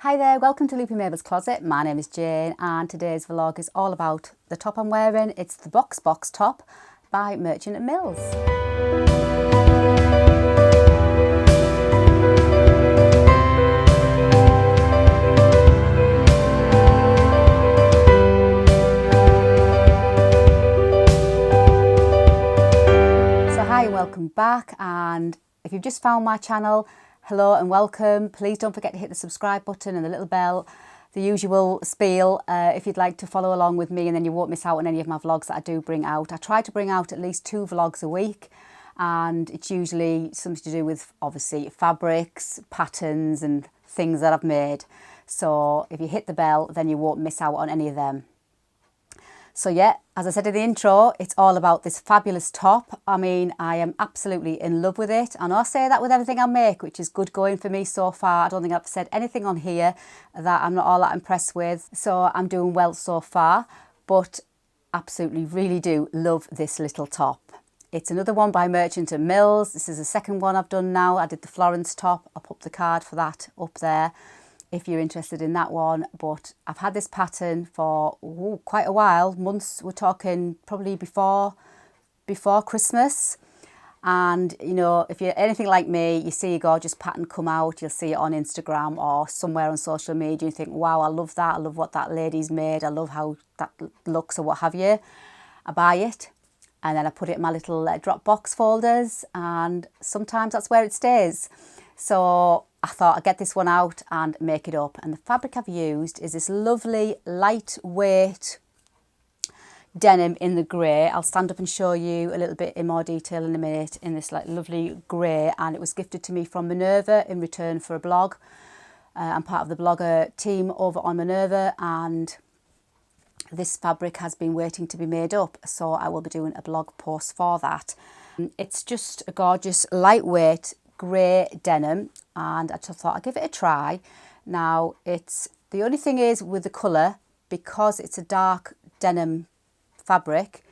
Hi there, welcome to Loopy Mabel's Closet. My name is Jane and today's vlog is all about the top I'm wearing. It's the Box top by Merchant and Mills. So hi and welcome back, and if you've just found my channel, hello and welcome. Please don't forget to hit the subscribe button and the little bell, the usual spiel, if you'd like to follow along with me, and then you won't miss out on any of my vlogs that I do bring out. I try to bring out at least 2 vlogs a week, and it's usually something to do with obviously fabrics, patterns and things that I've made. So if you hit the bell, then you won't miss out on any of them. So yeah, as I said in the intro, it's all about this fabulous top. I mean, I am absolutely in love with it. And I say that with everything I make, which is good going for me so far. I don't think I've said anything on here that I'm not all that impressed with. So I'm doing well so far, but absolutely really do love this little top. It's another one by Merchant and Mills. This is the second one I've done now. I did the Florence top. I'll put the card for that up there if you're interested in that one. But I've had this pattern for quite a while, months. We're talking probably before Christmas. And you know, if you're anything like me, you see a gorgeous pattern come out, you'll see it on Instagram or somewhere on social media, you think, wow, I love that, I love what that lady's made, I love how that looks or what have you. I buy it and then I put it in my little Dropbox folders, and sometimes that's where it stays. So I thought I'd get this one out and make it up. And the fabric I've used is this lovely lightweight denim in the grey. I'll stand up and show you a little bit in more detail in a minute, in this like lovely grey, and it was gifted to me from Minerva in return for a blog. I'm part of the blogger team over on Minerva, and this fabric has been waiting to be made up, so I will be doing a blog post for that. It's just a gorgeous lightweight grey denim, and I just thought I'd give it a try. Now, it's the only thing is with the colour, because it's a dark denim fabric,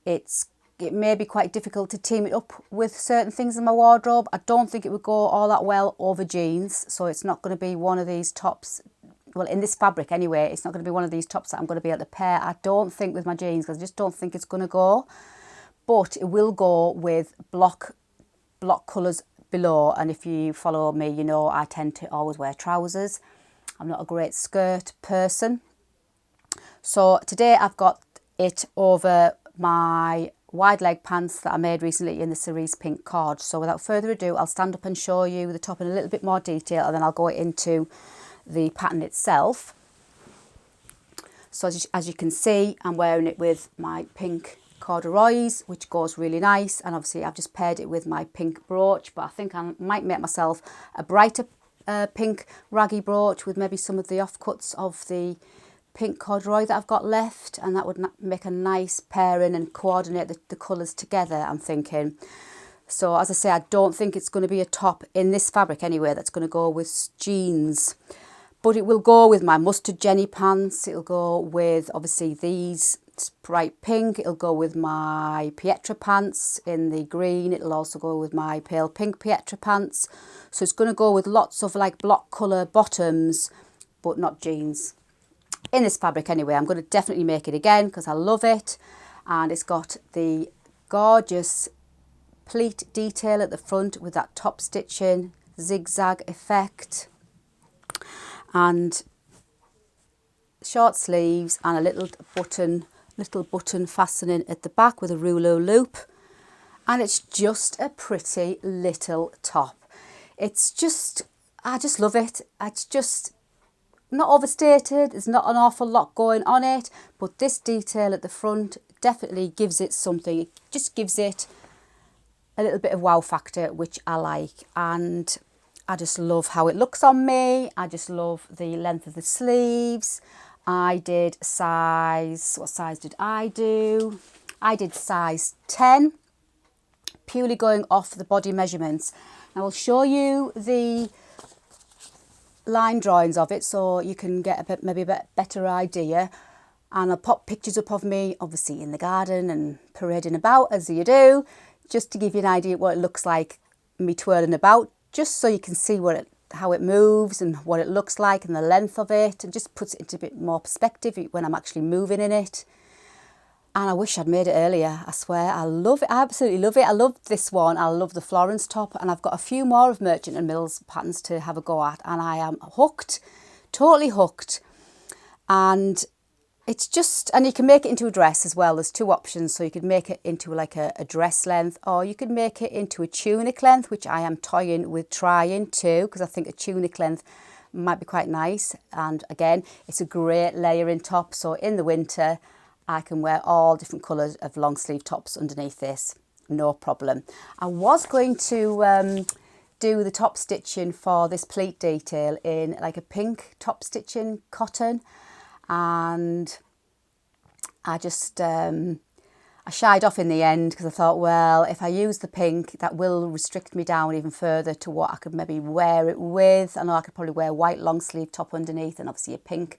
it may be quite difficult to team it up with certain things in my wardrobe. I don't think it would go all that well over jeans, so it's not going to be one of these tops, well, in this fabric anyway, it's not going to be one of these tops that I'm going to be able to pair, I don't think, with my jeans, because I just don't think it's going to go. But it will go with block colours below, and if you follow me, you know I tend to always wear trousers. I'm not a great skirt person. So today I've got it over my wide leg pants that I made recently in the cerise pink cord. So without further ado, I'll stand up and show you the top in a little bit more detail, and then I'll go into the pattern itself. So as you can see, I'm wearing it with my pink corduroys, which goes really nice, and obviously I've just paired it with my pink brooch, but I think I might make myself a brighter pink raggy brooch with maybe some of the offcuts of the pink corduroy that I've got left, and that would make a nice pairing and coordinate the colours together, I'm thinking. So as I say, I don't think it's going to be a top in this fabric anyway that's going to go with jeans, but it will go with my mustard Jenny pants, it'll go with obviously these bright pink, it'll go with my Pietra pants in the green, it'll also go with my pale pink Pietra pants. So it's going to go with lots of like block colour bottoms, but not jeans. In this fabric anyway, I'm going to definitely make it again because I love it. And it's got the gorgeous pleat detail at the front with that top stitching, zigzag effect, and short sleeves and a little button fastening at the back with a rouleau loop, and it's just a pretty little top. It's just, I just love it. It's just not overstated, there's not an awful lot going on it, but this detail at the front definitely gives it something. It just gives it a little bit of wow factor, which I like, and I just love how it looks on me. I just love the length of the sleeves. I did size, what size did I do? I did size 10, purely going off the body measurements. I will show you the line drawings of it so you can get maybe a bit better idea, and I'll pop pictures up of me obviously in the garden and parading about as you do, just to give you an idea what it looks like me twirling about, just so you can see what how it moves and what it looks like and the length of it, and just puts it into a bit more perspective when I'm actually moving in it. And I wish I'd made it earlier, I swear. I love it, I absolutely love it. I love this one, I love the Florence top, and I've got a few more of Merchant & Mills patterns to have a go at, and I am hooked, totally hooked. And it's just, and you can make it into a dress as well. There's two options. So you could make it into like a dress length, or you could make it into a tunic length, which I am toying with trying too, because I think a tunic length might be quite nice. And again, it's a great layering top. So in the winter, I can wear all different colours of long sleeve tops underneath this, no problem. I was going to do the top stitching for this pleat detail in like a pink top stitching cotton. And I just, I shied off in the end because I thought, well, if I use the pink, that will restrict me down even further to what I could maybe wear it with. I know I could probably wear a white long sleeve top underneath and obviously a pink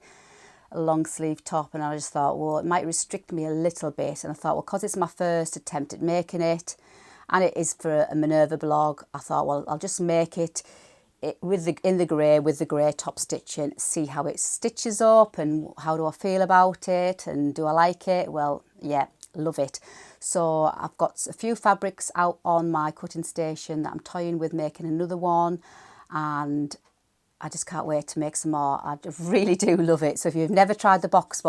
long sleeve top. And I just thought, well, it might restrict me a little bit. And I thought, well, because it's my first attempt at making it, and it is for a Minerva blog, I thought, well, I'll just make it with the grey top stitching, see how it stitches up and how do I feel about it and do I like it. Well, yeah, love it. So I've got a few fabrics out on my cutting station that I'm toying with making another one, and I just can't wait to make some more. I really do love it. So if you've never tried the box,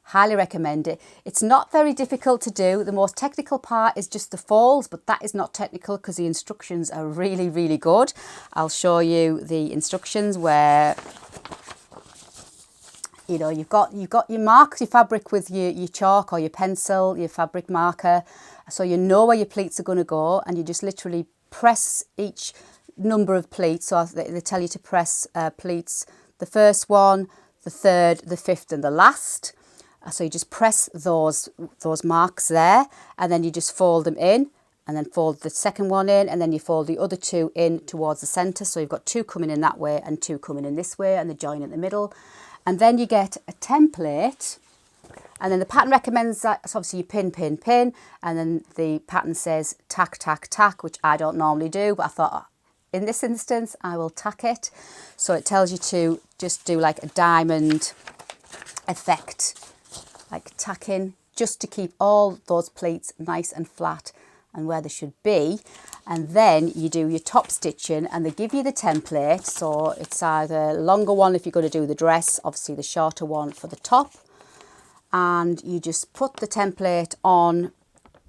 highly recommend it. It's not very difficult to do. The most technical part is just the folds, but that is not technical because the instructions are really, really good. I'll show you the instructions where, you know, you've got your marks, your fabric with your chalk or your pencil, your fabric marker, so you know where your pleats are going to go, and you just literally press each number of pleats. So they tell you to press pleats, the first one, the third, the fifth and the last. So you just press those marks there, and then you just fold them in, and then fold the second one in, and then you fold the other two in towards the centre. So you've got two coming in that way and two coming in this way, and they join in the middle. And then you get a template, and then the pattern recommends that, so obviously you pin, and then the pattern says tack, tack, tack, which I don't normally do, but I thought in this instance I will tack it. So it tells you to just do like a diamond effect, like tacking, just to keep all those pleats nice and flat and where they should be. And then you do your top stitching, and they give you the template. So it's either a longer one if you're going to do the dress, obviously the shorter one for the top. And you just put the template on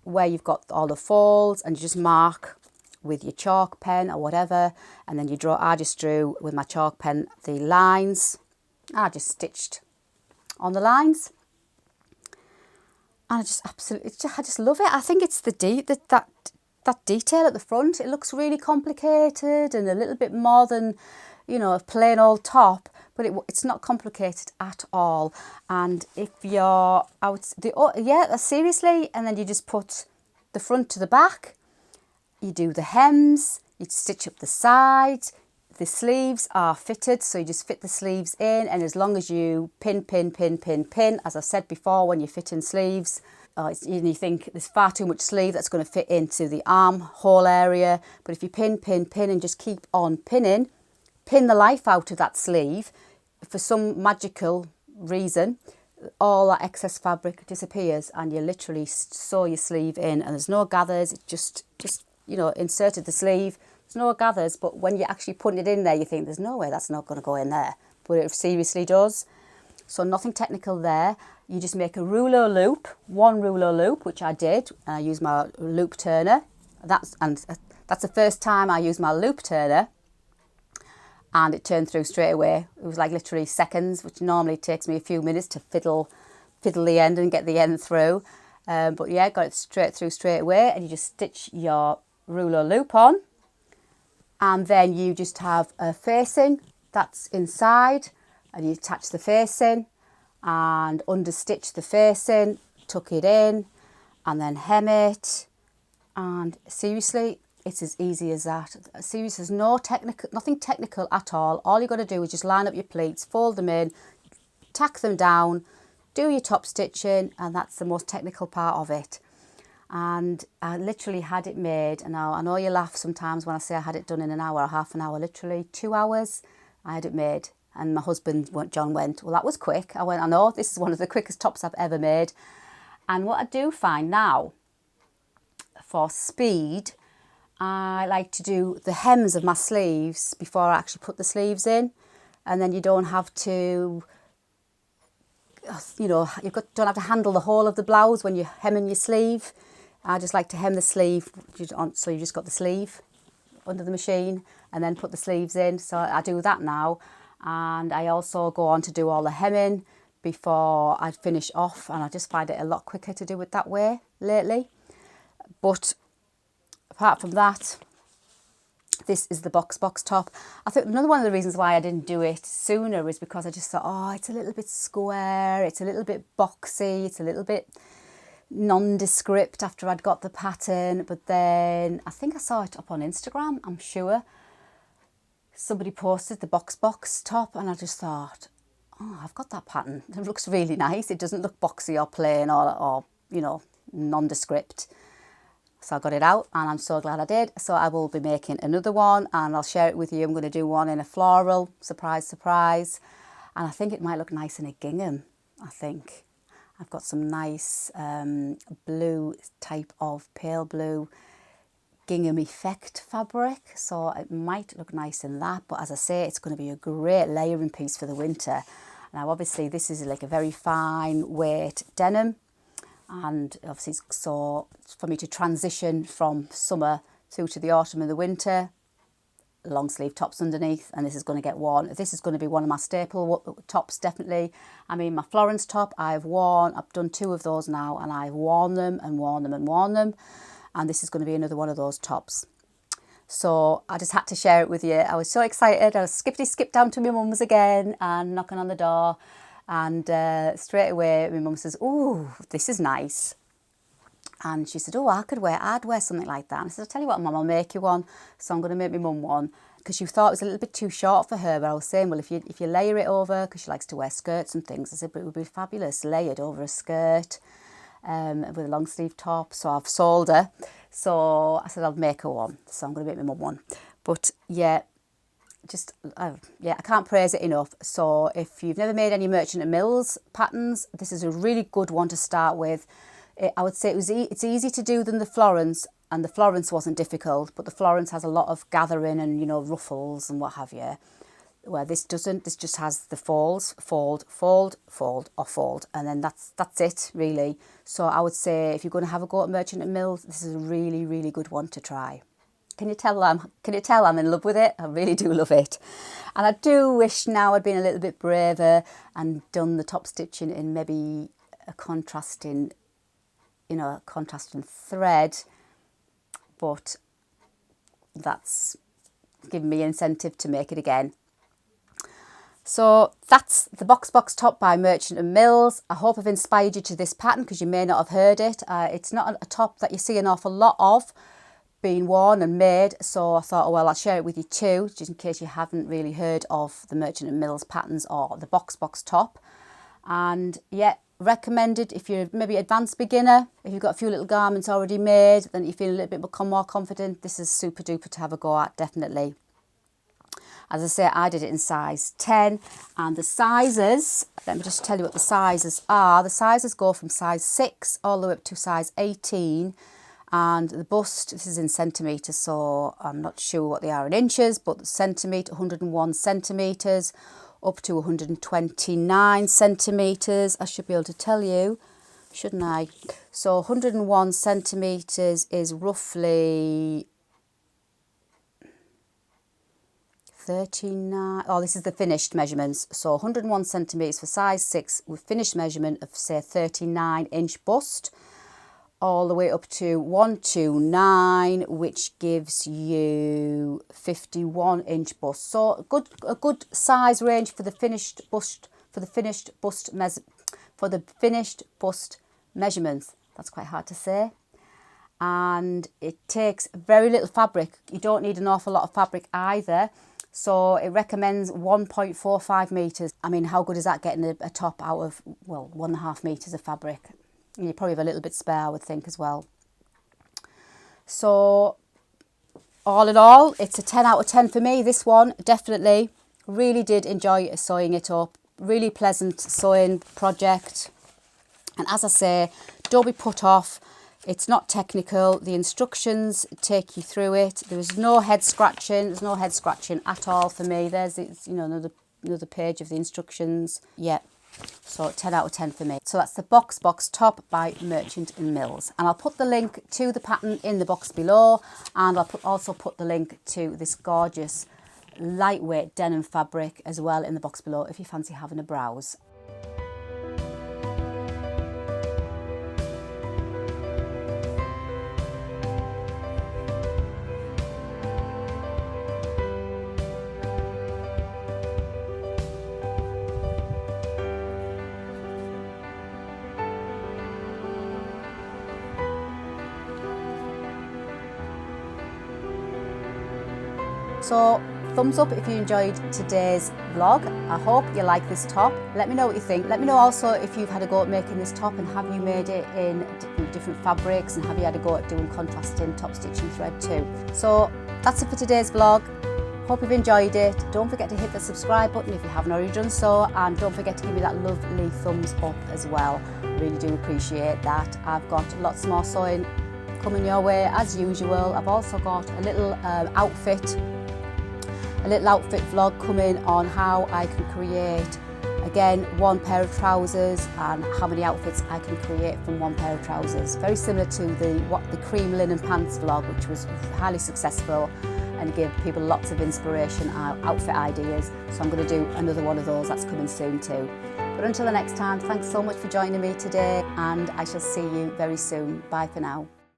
where you've got all the folds, and you just mark with your chalk pen or whatever. And then you draw, I just drew with my chalk pen the lines. I just stitched on the lines. And I just absolutely, I just love it. I think it's that detail at the front. It looks really complicated and a little bit more than, you know, a plain old top, but it's not complicated at all. And if you're out, seriously, and then you just put the front to the back, you do the hems, you stitch up the sides. The sleeves are fitted, so you just fit the sleeves in, and as long as you pin, as I've said before, when you're fitting sleeves, you think there's far too much sleeve that's going to fit into the armhole area, but if you pin and just keep on pinning, pin the life out of that sleeve, for some magical reason, all that excess fabric disappears, and you literally sew your sleeve in, and there's no gathers. It's just you know, inserted the sleeve. No gathers, but when you're actually putting it in there, you think there's no way that's not going to go in there, but it seriously does. So nothing technical there. You just make a rouleau loop, one rouleau loop, which I did. I used my loop turner. That's the first time I used my loop turner, and it turned through straight away. It was like literally seconds, which normally takes me a few minutes to fiddle the end and get the end through. But yeah, got it straight through straight away, and you just stitch your rouleau loop on. And then you just have a facing that's inside, and you attach the facing and understitch the facing, tuck it in, and then hem it. And seriously, it's as easy as that. Seriously, there's nothing technical at all. All you've got to do is just line up your pleats, fold them in, tack them down, do your top stitching, and that's the most technical part of it. and I literally had it made. And I know you laugh sometimes when I say I had it done in an hour or half an hour, literally 2 hours I had it made. And my husband, John, went, well, that was quick. I went, I know, this is one of the quickest tops I've ever made. And what I do find now, for speed, I like to do the hems of my sleeves before I actually put the sleeves in. And then you don't have to, you know, don't have to handle the whole of the blouse when you're hemming your sleeve. I just like to hem the sleeve, so you just got the sleeve under the machine and then put the sleeves in. So I do that now. And I also go on to do all the hemming before I finish off, and I just find it a lot quicker to do it that way lately. But apart from that, this is the box top. I think another one of the reasons why I didn't do it sooner is because I just thought, oh, it's a little bit square, it's a little bit boxy, it's a little bit nondescript after I'd got the pattern. But then I think I saw it up on Instagram, I'm sure. Somebody posted the box top, and I just thought, oh, I've got that pattern. It looks really nice. It doesn't look boxy or plain or you know, nondescript. So I got it out, and I'm so glad I did. So I will be making another one, and I'll share it with you. I'm going to do one in a floral, surprise, surprise. And I think it might look nice in a gingham, I think. I've got some nice blue type of pale blue gingham effect fabric, so it might look nice in that. But as I say, it's going to be a great layering piece for the winter. Now obviously this is like a very fine weight denim, and obviously so for me to transition from summer through to the autumn and the winter, long sleeve tops underneath, and this is going to get worn. This is going to be one of my staple tops, definitely. I mean, my Florence top I've done 2 of those now, and I've worn them and worn them and worn them. And this is going to be another one of those tops. So I just had to share it with you. I was so excited. I was skipped down to my mum's again and knocking on the door. And straight away, my mum says, oh, this is nice. And she said, oh, I'd wear something like that. And I said, I'll tell you what, Mum, I'll make you one. So I'm going to make my mum one. Because she thought it was a little bit too short for her. But I was saying, well, if you layer it over, because she likes to wear skirts and things, I said, but it would be fabulous, layered over a skirt. With a long sleeve top. So I've sold her, so I said I'll make her one, so I'm going to make my mum one. But yeah, I can't praise it enough. So if you've never made any Merchant and Mills patterns, this is a really good one to start with. I would say it's easy to do than the Florence, and the Florence wasn't difficult, but the Florence has a lot of gathering and, you know, ruffles and what have you. Where this doesn't. This just has the folds, fold, fold, fold, or fold, and then that's it really. So I would say if you're going to have a go at Merchant and Mills, this is a really, really good one to try. Can you tell I'm in love with it? I really do love it. And I do wish now I'd been a little bit braver and done the top stitching in maybe a contrasting thread, but that's given me incentive to make it again. So that's the box top by Merchant and Mills. I hope I've inspired you to this pattern, because you may not have heard it. It's not a top that you see an awful lot of being worn and made, so I thought, oh well, I'll share it with you too, just in case you haven't really heard of the Merchant and Mills patterns or the box top. And yeah, recommended if you're maybe advanced beginner, if you've got a few little garments already made, then you feel a little bit more confident. This is super duper to have a go at, definitely. As I say, I did it in size 10, and the sizes, let me just tell you what the sizes are. The sizes go from size 6 all the way up to size 18, and the bust, this is in centimetres, so I'm not sure what they are in inches, but centimetre, 101 centimetres, up to 129 centimetres. I should be able to tell you, shouldn't I? So 101 centimetres is roughly 39, oh, this is the finished measurements. So 101 centimetres for size 6 with finished measurement of, say, 39-inch bust, all the way up to 129, which gives you 51-inch bust. So a good size range for the finished bust, measurements. That's quite hard to say. And it takes very little fabric. You don't need an awful lot of fabric either. So it recommends 1.45 metres. I mean, how good is that, getting a top out of, well, 1.5 metres of fabric? You probably have a little bit spare, I would think, as well. So all in all, it's a 10 out of 10 for me, this one, definitely. Really did enjoy sewing it up. Really pleasant sewing project. And as I say, don't be put off. It's not technical. The instructions take you through it. There was no head scratching. There's no head scratching at all for me. There's, you know, another page of the instructions. Yeah. So 10 out of 10 for me. So that's the box top by Merchant and Mills. And I'll put the link to the pattern in the box below. And I'll also put the link to this gorgeous lightweight denim fabric as well in the box below if you fancy having a browse. So thumbs up if you enjoyed today's vlog. I hope you like this top. Let me know what you think. Let me know also if you've had a go at making this top and have you made it in different fabrics, and have you had a go at doing contrasting top stitching thread too. So that's it for today's vlog. Hope you've enjoyed it. Don't forget to hit the subscribe button if you haven't already done so, and don't forget to give me that lovely thumbs up as well. I really do appreciate that. I've got lots more sewing coming your way as usual. I've also got a little outfit vlog coming on how I can create, again, one pair of trousers and how many outfits I can create from one pair of trousers. Very similar to the cream linen pants vlog, which was highly successful and gave people lots of inspiration, outfit ideas. So I'm going to do another one of those. That's coming soon too. But until the next time, thanks so much for joining me today, and I shall see you very soon. Bye for now.